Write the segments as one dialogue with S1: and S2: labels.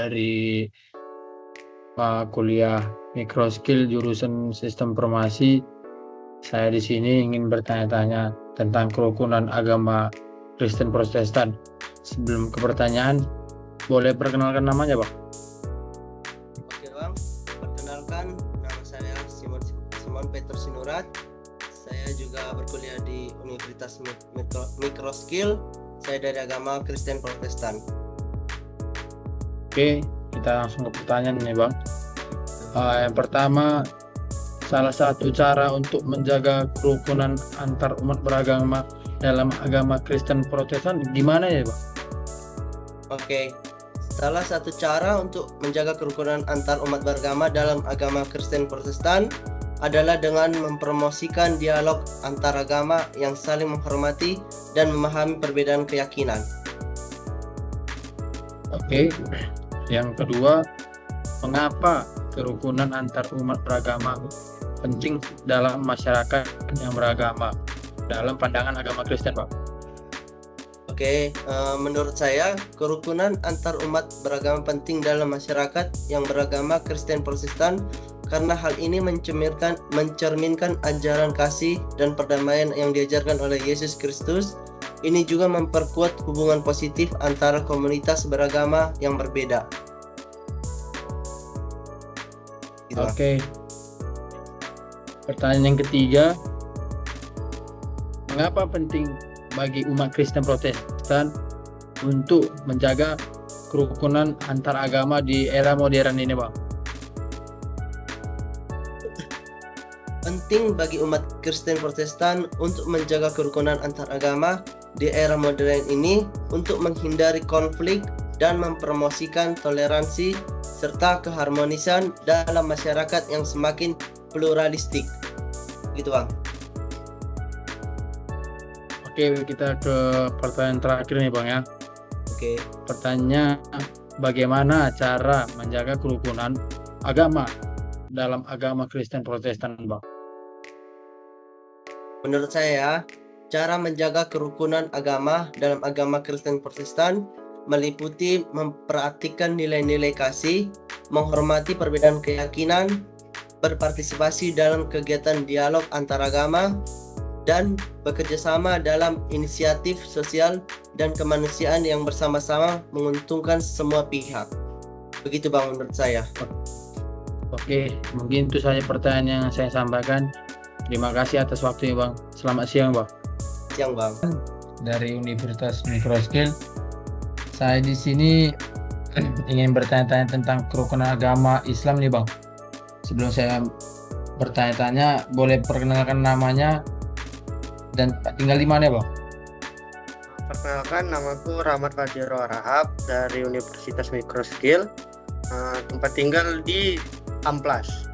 S1: dari kuliah Microskill jurusan Sistem Informasi. Saya di sini ingin bertanya-tanya tentang kerukunan agama Kristen Protestan. Sebelum ke pertanyaan, boleh perkenalkan namanya, Pak?
S2: Oke, Bang. Perkenalkan, nama saya Simon Petrus Sinurat. Saya juga berkuliah di Universitas Microskill. Saya dari agama Kristen Protestan.
S1: Oke, kita langsung ke pertanyaan nih, Bang. Yang pertama, salah satu cara untuk menjaga kerukunan antar umat beragama dalam agama Kristen Protestan gimana ya, Bang?
S2: Oke, salah satu cara untuk menjaga kerukunan antar umat beragama dalam agama Kristen Protestan adalah dengan mempromosikan dialog antar agama yang saling menghormati dan memahami perbedaan keyakinan.
S1: Oke, yang kedua, mengapa kerukunan antar umat beragama penting dalam masyarakat yang beragama dalam pandangan agama Kristen, Pak?
S2: Oke, menurut saya kerukunan antar umat beragama penting dalam masyarakat yang beragama Kristen Protestan karena hal ini mencerminkan ajaran kasih dan perdamaian yang diajarkan oleh Yesus Kristus. Ini juga memperkuat hubungan positif antara komunitas beragama yang berbeda. Gitu.
S1: Oke. Pertanyaan yang ketiga, mengapa penting bagi umat Kristen Protestan untuk menjaga kerukunan antar agama di era modern ini, Bang?
S2: Penting bagi umat Kristen Protestan untuk menjaga kerukunan antar agama di era modern ini untuk menghindari konflik dan mempromosikan toleransi serta keharmonisan dalam masyarakat yang semakin pluralistik. Gitu, Bang.
S1: Oke, kita ke pertanyaan terakhir nih, Bang, ya.
S2: Oke.
S1: Pertanyaannya, bagaimana cara menjaga kerukunan agama dalam agama Kristen Protestan, Bang?
S2: Menurut saya, cara menjaga kerukunan agama dalam agama Kristen Protestan meliputi memperhatikan nilai-nilai kasih, menghormati perbedaan keyakinan, berpartisipasi dalam kegiatan dialog antaragama, dan bekerjasama dalam inisiatif sosial dan kemanusiaan yang bersama-sama menguntungkan semua pihak. Begitu, Bang, menurut saya.
S1: Oke, mungkin itu saja pertanyaan yang saya sampaikan. Terima kasih atas waktunya, Bang. Selamat siang, Bang.
S2: Siang, Bang.
S1: Dari Universitas Microskill, saya di sini ingin bertanya-tanya tentang kerukunan agama Islam nih, Bang. Sebelum saya bertanya-tanya, boleh perkenalkan namanya dan tinggal di mana, Bang?
S3: Perkenalkan, namaku Rahmat Fajero Rahab dari Universitas Microskill. Tempat tinggal di Amplas.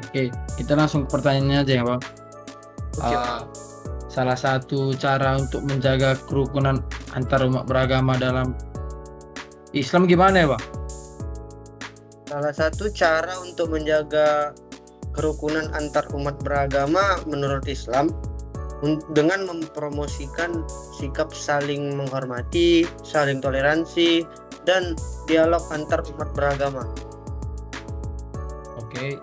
S1: Oke, kita langsung ke pertanyaannya aja ya, Bang.
S3: Oke.
S1: Salah satu cara untuk menjaga kerukunan antar umat beragama dalam Islam gimana ya, Bang?
S3: Salah satu cara untuk menjaga kerukunan antar umat beragama menurut Islam dengan mempromosikan sikap saling menghormati, saling toleransi, dan dialog antar umat beragama.
S1: Oke,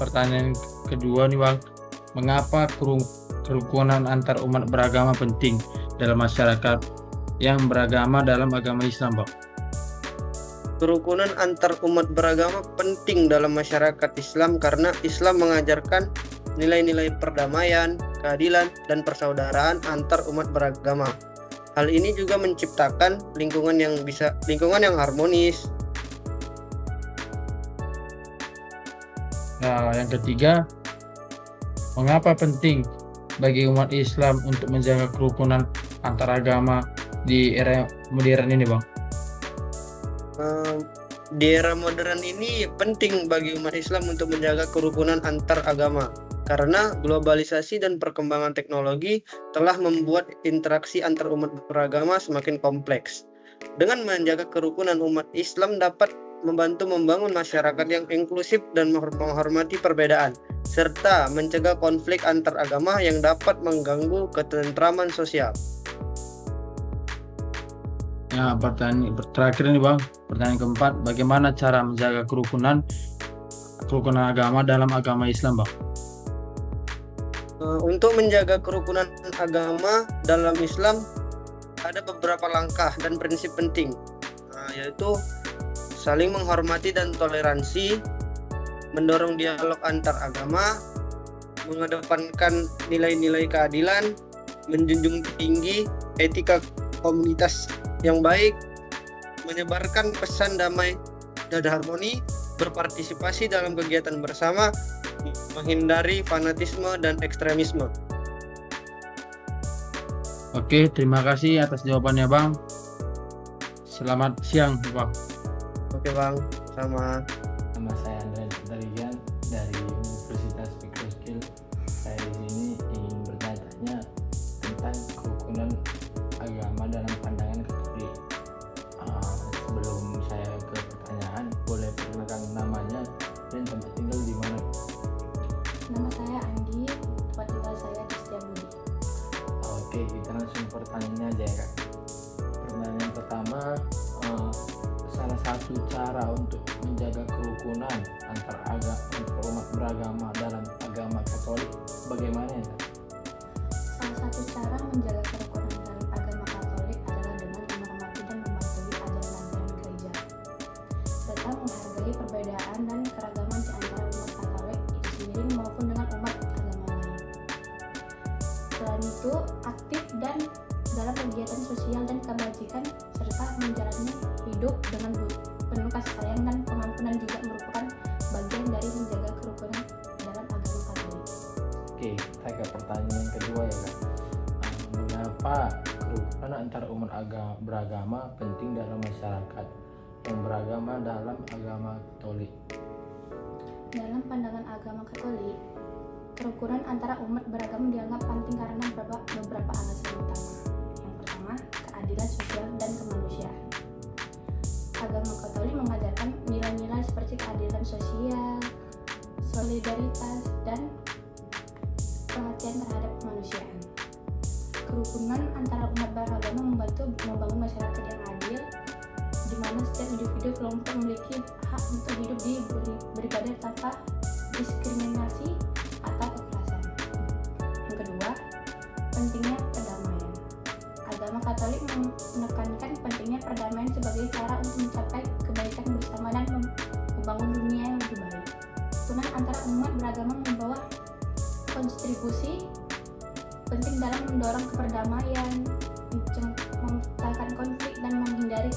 S1: pertanyaan kedua nih, Bang. Mengapa kerukunan antar umat beragama penting dalam masyarakat yang beragama dalam agama Islam, Bang?
S3: Kerukunan antar umat beragama penting dalam masyarakat Islam karena Islam mengajarkan nilai-nilai perdamaian, keadilan, dan persaudaraan antar umat beragama. Hal ini juga menciptakan lingkungan yang harmonis.
S1: Nah, yang ketiga, mengapa penting bagi umat Islam untuk menjaga kerukunan antar agama di era modern ini, Bang?
S3: Di era modern ini penting bagi umat Islam untuk menjaga kerukunan antar agama karena globalisasi dan perkembangan teknologi telah membuat interaksi antar umat beragama semakin kompleks. Dengan menjaga kerukunan, umat Islam dapat membantu membangun masyarakat yang inklusif dan menghormati perbedaan, serta mencegah konflik antar agama yang dapat mengganggu ketentraman sosial.
S1: Ya, pertanyaan terakhir nih Bang, pertanyaan keempat, bagaimana cara menjaga kerukunan agama dalam agama Islam Bang?
S3: Untuk menjaga kerukunan agama dalam Islam ada beberapa langkah dan prinsip penting, yaitu saling menghormati dan toleransi, mendorong dialog antar agama, mengedepankan nilai-nilai keadilan, menjunjung tinggi etika komunitas yang baik, menyebarkan pesan damai dan harmoni, berpartisipasi dalam kegiatan bersama, menghindari fanatisme dan ekstremisme.
S1: Oke, terima kasih atas jawabannya Bang. Selamat siang Bang.
S3: Oke Bang, sama.
S4: Nama saya Andreas Darian dari Universitas Microskill. Saya di sini ingin bertanya tentang kerukunan agama dalam pandangan Katolik. Sebelum saya ke pertanyaan, boleh perkenalkan namanya dan tempat tinggal di mana?
S5: Nama saya Andi, tempat tinggal saya di Setiabudi.
S4: Oke, kita langsung pertanyaannya aja ya Kak. Pertanyaan pertama, salah satu cara untuk menjaga kerukunan antar umat beragama dalam agama Katolik bagaimana ya Kak?
S5: Salah satu cara menjaga kerukunan dalam agama Katolik adalah dengan menghormati dan mematuhi ajaran-ajaran gereja, serta menghargai perbedaan dan keragaman di antara umat Katolik itu sendiri maupun dengan umat agama lain. Selain itu, aktif dan dalam kegiatan sosial dan kebajikan serta menjalani hidup dengan penuh kasih sayang dan pengampunan juga merupakan bagian dari menjaga kerukunan dalam agama Katolik.
S4: Oke, kita ke pertanyaan yang kedua ya Kak. Mengapa kerukunan antar umat beragama penting dalam masyarakat yang beragama dalam agama Katolik?
S5: Dalam pandangan agama Katolik, kerukunan antara umat beragama dianggap penting karena beberapa alasan utama. Yang pertama, keadilan sosial dan kemanusiaan. Agama Katolik mengajarkan nilai-nilai seperti keadilan sosial, solidaritas, dan perhatian terhadap kemanusiaan. Kerukunan antara umat beragama membantu membangun masyarakat yang adil, di mana setiap individu kelompok memiliki hak untuk hidup beribadah tanpa diskriminasi atau kekerasan. Yang kedua, pentingnya perdamaian. Agama Katolik menekankan pentingnya perdamaian sebagai cara untuk mencapai kebaikan bersama dan membangun dunia yang lebih baik. Kerukunan antara umat beragama membawa kontribusi penting dalam mendorong perdamaian, memecahkan konflik dan menghindari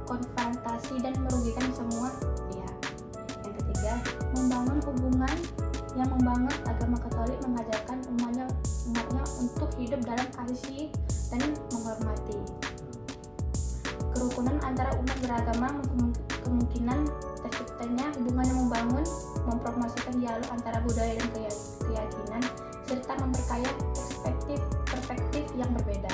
S5: konfrontasi dan merugikan semua pihak. Yang ketiga, membangun hubungan yang membangun. Agama Katolik mengajarkan umatnya untuk hidup dalam kasih dan menghormati. Kerukunan antara umat beragama kemungkinan terciptanya hubungan yang membangun, mempromosikan dialog antara budaya dan keyakinan, serta memperkaya perspektif yang berbeda.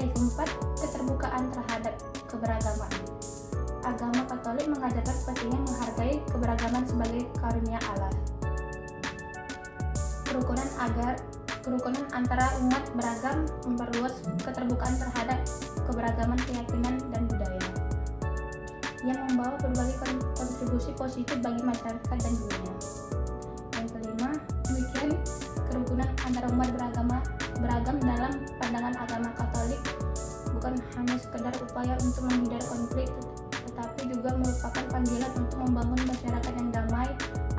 S5: Yang keempat, keterbukaan terhadap keberagaman. Agama Katolik mengajarkan pentingnya menghargai keberagaman sebagai karunia Allah. Kerukunan antara umat beragam memperluas keterbukaan terhadap keberagaman keyakinan dan budaya, yang membawa berbagai kontribusi positif bagi masyarakat dan dunia. Yang kelima, demikian kerukunan antara umat beragam dalam pandangan agama Katolik bukan hanya sekedar upaya untuk menghindari konflik, tetapi juga merupakan panggilan untuk membangun masyarakat yang damai,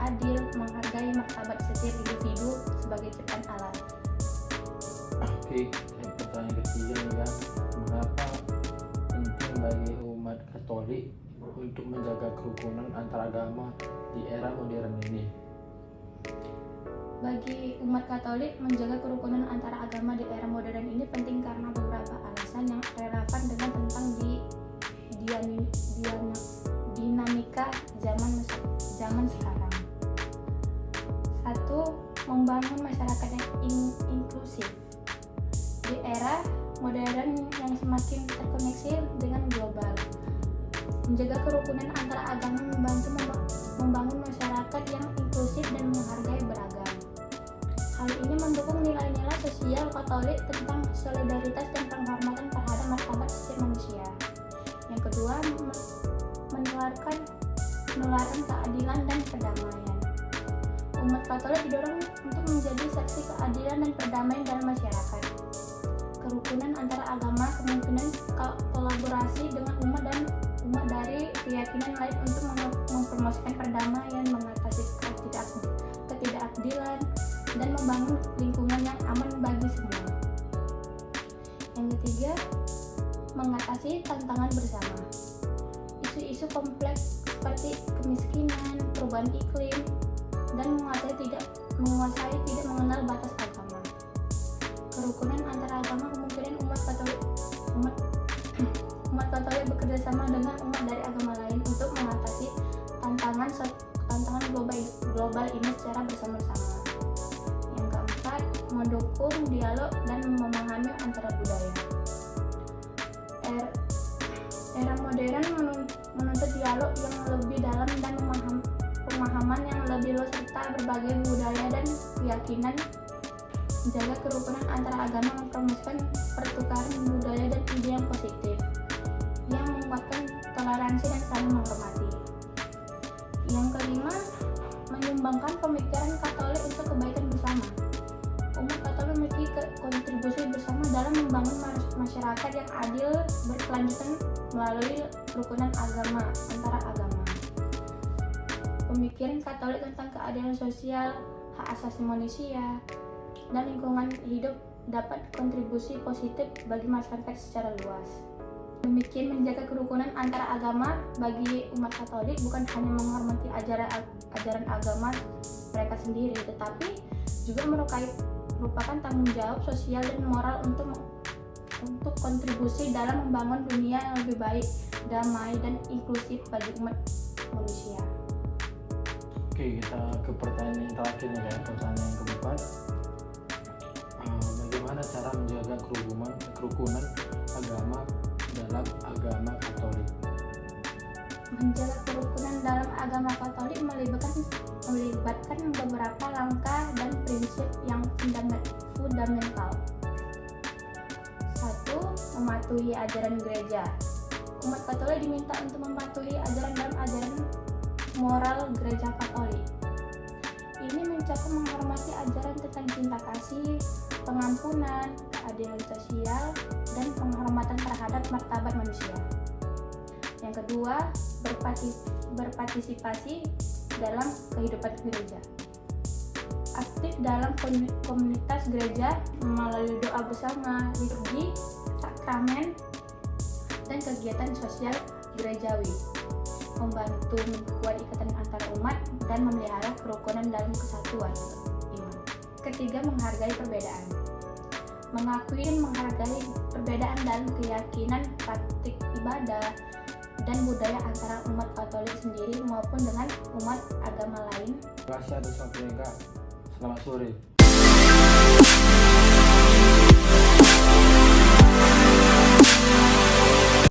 S5: adil, menghargai martabat setiap individu sebagai ciptaan Allah.
S4: Oke, pertanyaan ketiga nih Kak. Mengapa penting bagi umat Katolik untuk menjaga kerukunan antar agama di era modern ini?
S5: Bagi umat Katolik, menjaga kerukunan antara agama di era modern ini penting karena beberapa alasan yang relevan dengan tentang dinamika zaman sekarang. 1. Membangun masyarakat yang inklusif. Di era modern yang semakin terkoneksi dengan global, menjaga kerukunan antara agama membantu membangun masyarakat yang inklusif dan menghargai beragam. Hal ini mendukung nilai-nilai sosial Katolik tentang solidaritas dan penghormatan terhadap martabat setiap manusia. Yang kedua, menularkan keadilan dan perdamaian. Umat Katolik didorong untuk menjadi saksi keadilan dan perdamaian dalam masyarakat. Kerukunan antara agama kemungkinan kolaborasi dengan umat dari keyakinan lain untuk mempromosikan perdamaian, mengatasi ketidakadilan, dan membangun lingkungan yang aman bagi semua. Yang ketiga, mengatasi tantangan bersama. Isu-isu kompleks seperti kemiskinan, perubahan iklim, dan menguasai tidak mengenal batas agama. Kerukunan antara agama kemungkinan umat Katolik bekerjasama dengan umat dari agama lain untuk mengatasi tantangan global ini secara bersama-sama. Yang keempat, mendukung dialog dan memahami antara budaya. Era modern menuntut dialog yang lebih dalam dan pemahaman yang lebih luas serta berbagai budaya dan keyakinan. Menjaga kerukunan antara agama mempromosikan pertukaran budaya dan ide yang positif, yang menguatkan toleransi dan saling menghormati. Yang kelima, menyumbangkan pemikiran Katolik untuk kebaikan bersama. Umat Katolik memiliki kontribusi bersama dalam membangun masyarakat yang adil berkelanjutan melalui kerukunan agama antara agama. Pemikiran Katolik tentang keadilan sosial, hak asasi manusia, dan lingkungan hidup dapat kontribusi positif bagi masyarakat secara luas. Demikian menjaga kerukunan antara agama bagi umat Katolik bukan hanya menghormati ajaran agama mereka sendiri, tetapi juga merupakan tanggung jawab sosial dan moral untuk kontribusi dalam membangun dunia yang lebih baik, damai, dan inklusif bagi umat manusia.
S4: Oke, kita ke pertanyaan yang terakhir nih ya, pertanyaan yang keempat. Bagaimana cara menjaga kerukunan agama dalam agama Katolik?
S5: Menjaga kerukunan dalam agama Katolik melibatkan beberapa langkah dan prinsip yang fundamental. 1. Mematuhi ajaran gereja. Umat Katolik diminta untuk mematuhi ajaran moral gereja Katolik. Ini mencakup menghormati ajaran tentang cinta kasih, pengampunan, keadilan sosial, dan penghormatan terhadap martabat manusia. Yang kedua, berpartisipasi dalam kehidupan gereja. Aktif dalam komunitas gereja melalui doa bersama, liturgi, sakramen, dan kegiatan sosial gerejawi. Membantu memperkuat ikatan antar umat dan memelihara kerukunan dalam kesatuan iman. Ketiga, menghargai perbedaan. Mengakui dan menghargai perbedaan dalam keyakinan, praktik ibadah, dan budaya antara umat Katolik sendiri maupun dengan umat agama lain.
S4: Terima kasih atas waktunya Kak. Selamat sore.